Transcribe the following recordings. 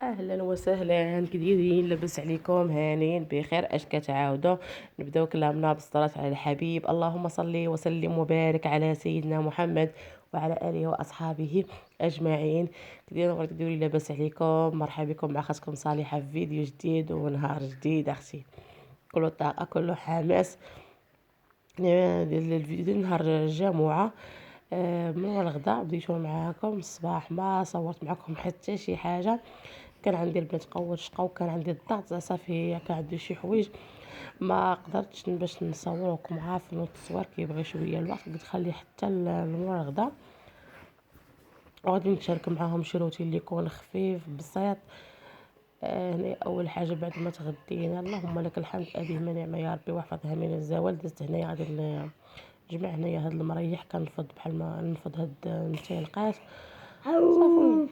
اهلا وسهلا، كي دايرين؟ لاباس عليكم؟ هانيين بخير؟ اش كتعاودوا؟ نبداو كلامنا بالصلاه على الحبيب. اللهم صل وسلم وبارك على سيدنا محمد وعلى اله واصحابه اجمعين. كي دايرين؟ بغيت تقولوا لي لاباس عليكم؟ مرحبا بكم مع اختكم صالحه في فيديو جديد ونهار جديد. اختي كله طاقه كله حماس. ديال الفيديو نهار الجمعه. من ورا الغداء بديتو معاكم الصباح، ما صورت معكم حتى شي حاجه. كان عندي البنات قوة شقة وكان عندي الضغط صافي، كان عندي شي حوايج ما قدرتش باش نصوركم. عارفين التصوير كيبغي شويه الوقت، قلت خلي حتى لورا الغدا وغادي نشارك معاهم شي روتين اللي يكون خفيف بسيط. هنا اول حاجه بعد ما تغدينا، اللهم لك الحمد اديم نعمه يا ربي واحفظها من الزوال. دزت هنايا غادي نجمع هنايا هاد المريح، كنفض بحال ما نفض هاد النتايلقات صافي.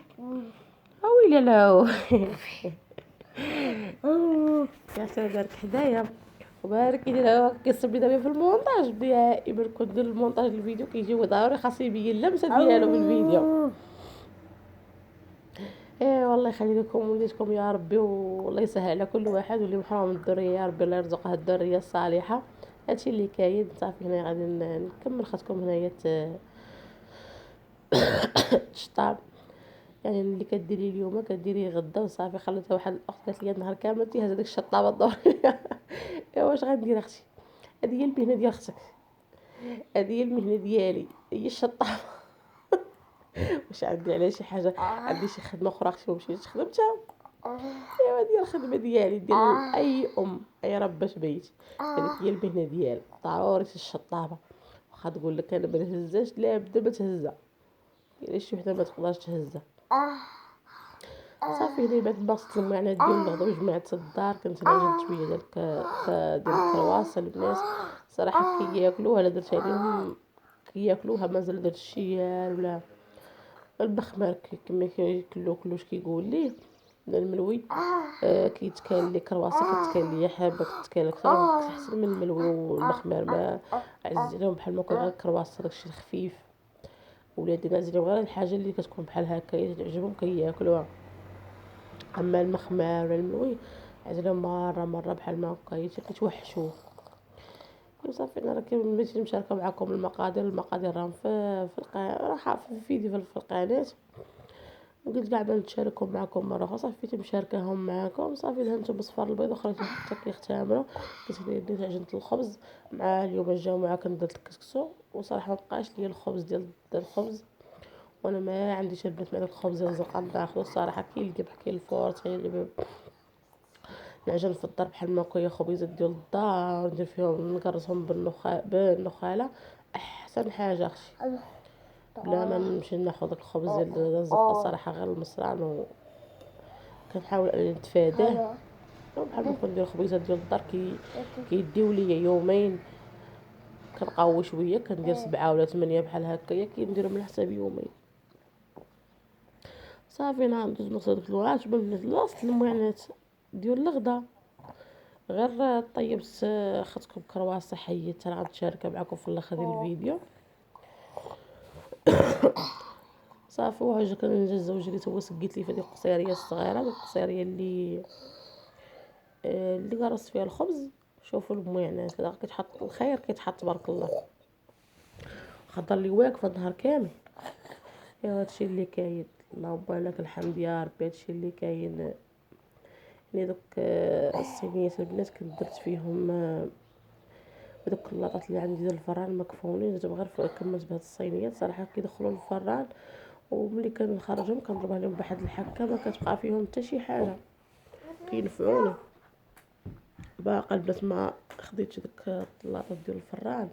ويلي لا يا سلام بارك حدايا وبارك يدير كيصب دابا في المونتاج دائما كندير المونتاج الفيديو كيجي ضروري خاصو يبين اللمسه ديالو في الفيديو. ايه والله يخلي لكم وليدكم يا ربي، والله يسهل على كل واحد، واللي محروم من الذريه يا ربي الله يرزقها الذريه الصالحه. هادشي اللي كاين صافي. هنا غادي نكمل خاطكم هنايا تشطاب. يعني اللي كديري اليوم كديري غدا وصافي. خليتها واحد الاخت قالت لي النهار كامل تيهز ديك الشطابه الدوريه. ايوا واش غندير اختي؟ هذه هي المهنه ديال اختك، هذه هي المهنه ديالي، هي الشطابه. واش عندي على شي حاجه؟ عندي شي خدمه اخرى اختي ومشيت خدمتها؟ ايوا هذه هي الخدمه ديالي، ديال اي ام اي ربة بيت. هذيك هي المهنه ديالي، ضروري الشطابه. واخا تقول لك انا ما نهزاش، لا بدا ما تهزها، الا شي وحده ما تقدرش تهزها صافي. هنا بعد ما غسلت المعانات ديال الغدا وجمعت الدار، كنت نعجن شويه ديال الكرواس البنات صراحه كياكلوها. لا درت عليهم كياكلوها، مازال درت الشيال ولا البخمر كما كياكلو كلش كيقول ليه من الملوي. كيتكال لي كرواسه، كتكال لي حابه كتكال اكثر احسن من الملوي والمخمر. ما عز عليهم بحال ما كون غير كرواسه داكشي الخفيف. ولادي نازلين غير الحاجه اللي كتكون بحال هكا تعجبهم كياكلوها. اما المخمر ولا الملوي عزلهم مره بحال ما هكا كيتوحشوا. وصافي انا راه ماشي مشاركه معكم المقادير راهم راح في الفيديو في القناه. وقلت قاعده نتشاركهم معكم مره اخرى صافي مشاركاهم معكم. صافي دهنت بصفار البيض وخليتهم حتى كيختمروا. كنت ديت عجينه الخبز مع اليوم الجمعه كندير الكسكسو. وصراحه ما بقاش ليا الخبز ديال الخبز، وانا ما عنديش البنات مع داك الخبز ديال الزنقه ناخذ الصراحه كي القبح كي الفور تغير نعجن في الدار بحال ما كاين خبيزات ديال الدار ندير فيهم نكرسهم بالنخاله. احسن حاجه اختي بلا ما نمشي ناخذ داك الخبز ديال الزنقه صراحه غير المصران. وكنحاول انني نتفاداه بحال ما كندير خبيزات ديال الدار كيديو ليا يومين. كنقاوي شويه كندير 7 ولا 8 بحال هكايا كنديرهم على حساب يومين صافي. نهار ندوز نغسل داك الوراق من لاصت المعانات ديال الغدا. غير طيبت اخذتكم كرواسه حيدتها راه غنتشاركها معكم في الاخر ديال الفيديو صافي. وهاجا كنجي الزوج اللي هو سقيت لي في هذه القصيريه الصغيره، ديك القصيريه اللي قرصت فيها الخبز. شوفوا المعانات هذا كيتحط الخير كيتحط تبارك الله. خضر لي واقفه النهار كامل. ايوا هادشي اللي كاين، اللهم لك الحمد يا ربي. هادشي اللي كاين. يعني دوك الصينيات البنات كنت درت فيهم هذوك اللاطات اللي عندي ديال الفران مكفونين. دابا غير كملت بهاد الصينيات صراحه كيدخلوا للفران، وملي كنخرجهم كنضرب عليهم بواحد الحكه ما كتبقى فيهم حتى شي حاجه كينفعوني. باقا البنات ما خديتش داك اللاطات ديال الفران،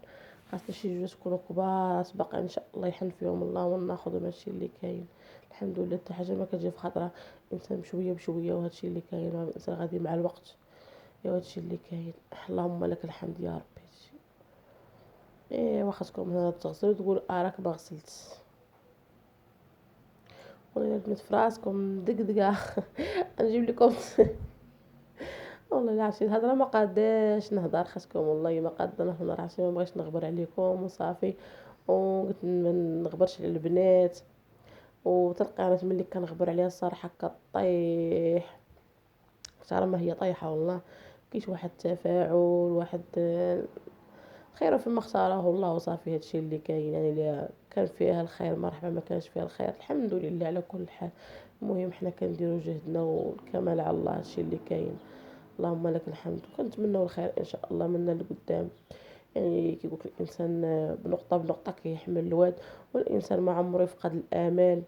خاصنا شي جوج يكونوا كبار باقا ان شاء الله يحن فيهم الله وناخذهم. هادشي اللي كاين الحمد لله. حتى حاجه ما كتجي في خاطرها، الانسان بشويه بشويه وهادشي اللي كاين الانسان غادي مع الوقت. ايوا هادشي اللي كاين، اللهم لك الحمد يا ربي. ايه واخا هنا تغسلوا تقول راك ما غسلت، والله البنات في راسكم دقدقه. نجيب لكم. والله لا عرفتي الهضره ما قاداش نهضر خاصكم، والله ما قادة نهضر عرفتي ما بغيتش نغبر عليكم وصافي. وقلت ما نغبرش على البنات وتلقى ملي كنغبر عليها الصراحه كطيح، حتى ما هي طايحه والله. كاين واحد التفاعل، واحد خير فيما اختاره الله وصافي. هادشي اللي كاين يعني، اللي كان فيها الخير مرحبا، ما كانش فيها الخير الحمد لله على كل حال. المهم حنا كنديروا جهدنا والكمال على الله. هادشي اللي كاين، اللهم لك الحمد. وكنتمنوا الخير ان شاء الله منا لقدام. يعني كيقول الانسان بنقطه بنقطه كيحمل الواد، والانسان ما عمره يفقد الامال.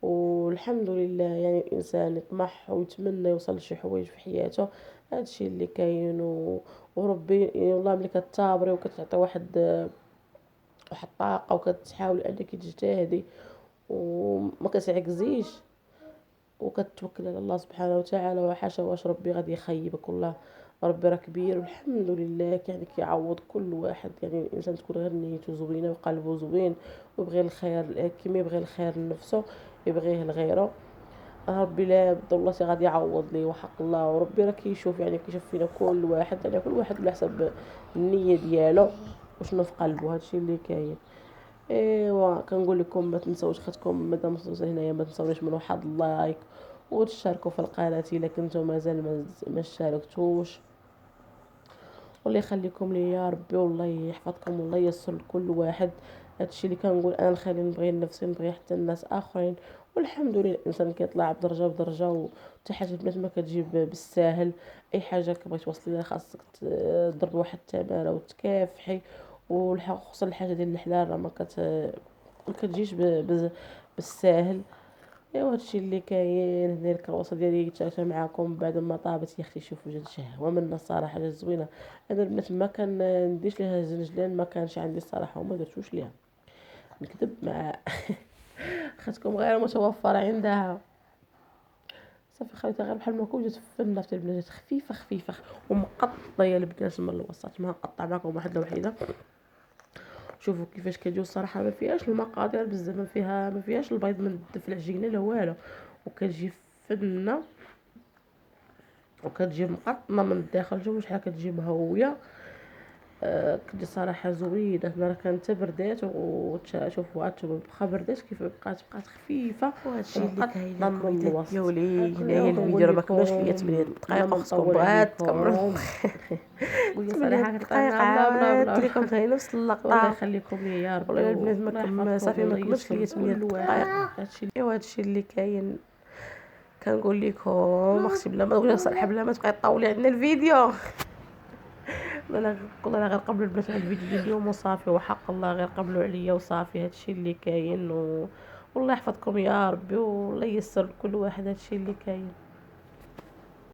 والحمد لله يعني الانسان يطمح ويتمنى يوصل لشي حوايج في حياته. هادشي اللي كاين وربي يعني والله ملي كتصابري وكتعطي واحد الطاقه وكتحاولي انك تجتهدي وما كتعجزيش وكتوكل على الله سبحانه وتعالى، وحاشا واش ربي غادي يخيبك. والله ربي راه كبير والحمد لله يعني كيعوض كل واحد. يعني الانسان تكون غير نيته زوينه وقلبه زوين ويبغي الخير، كيما يبغي الخير لنفسه يبغيه لغيره، ربي لا بد والله غادي يعوض ليه وحق الله. وربي راه كيشوف يعني كيشوف فينا كل واحد، يعني كل واحد على حسب النيه ديالو وشنو في قلبه. هادشي اللي كاين. ايوا كنقول لكم ما تنساوش خاطكم مادام وصلتوا هنايا ما تنساونيش من واحد اللايك وتشاركوا في القناه الا كنتم مازال ما شاركتوش. والله يخليكم لي يا ربي، والله يحفظكم، والله ييسر لكل واحد. هادشي اللي كنقول انا نخلي نبغي لنفسي نبغي حتى الناس اخرين. والحمد لله الانسان كيطلع بدرجه بدرجه، وحتى حاجه البنات ما كتجيب بالساهل. اي حاجه كبغي توصلي لها خاصك تضرب واحد التماره وتكافحي. وخصوصا الحاجه ديال الحلال راه ما كتجيش بالساهل. ايوا هادشي اللي كاين. هنا الكرواسه ديالي تشاركتها معاكم بعد ما طابت يا اختي. شوفوا جات شهوه منا الصراحه، جات زوينه. انا البنات ما كنديرش ليها الزنجلان، ما كانش عندي الصراحه وما درتوش ليها، نكذب مع خاتكم غير متوفره عندها. صافي خليتها غير بحال ما كون جات فنه في البنات، خفيفه خفيفه ومقطيه البنات من الوسط. ما نقطع معكم واحده وحيده. شوفوا كيفاش كتجيو الصراحه، ما فيهاش المقادير بزاف، ما فيهاش البيض من في العجينه لا والو، وكتجي فنه وكتجي مقطنه من الداخل. شوفوا شحال كتجي مهويه. كتجي صراحه زوينه. انا راه كانت بردات وشوفوا هانتوما واخا بردات كيف بقات خفيفه وهادشي اللي كاين ومقطنه لكم من اذا الوسط. ولي هنايا ايوا الفيديو كنقول راه ما كملش ليا لكم 8 بلا دقائق ما وخصكم نطول بعاد تكملوا عليكم. وهي 8 صراحه دقائق قطعنا بلا بلا عاودت بلا. لكم ثاني نفس والله اللقطه. يخليكم لي يا ربي، والله البنات والله يحفظكم صافي ما والله كملش يسر ليا 8 كل واحد. دقائق. هادشي ايوا هادشي اللي كاين. كنقول لكم اختي بلا ما نقول صراحه بلا ما تبقاي تطولي عندنا الفيديو. والله غير قبلوا البنات على الفيديو ديال اليوم وصافي، وحق الله غير قبلوا عليا وصافي. هادشي اللي كاين والله يحفظكم يا ربي، والله ييسر لكل واحد. هادشي اللي كاين.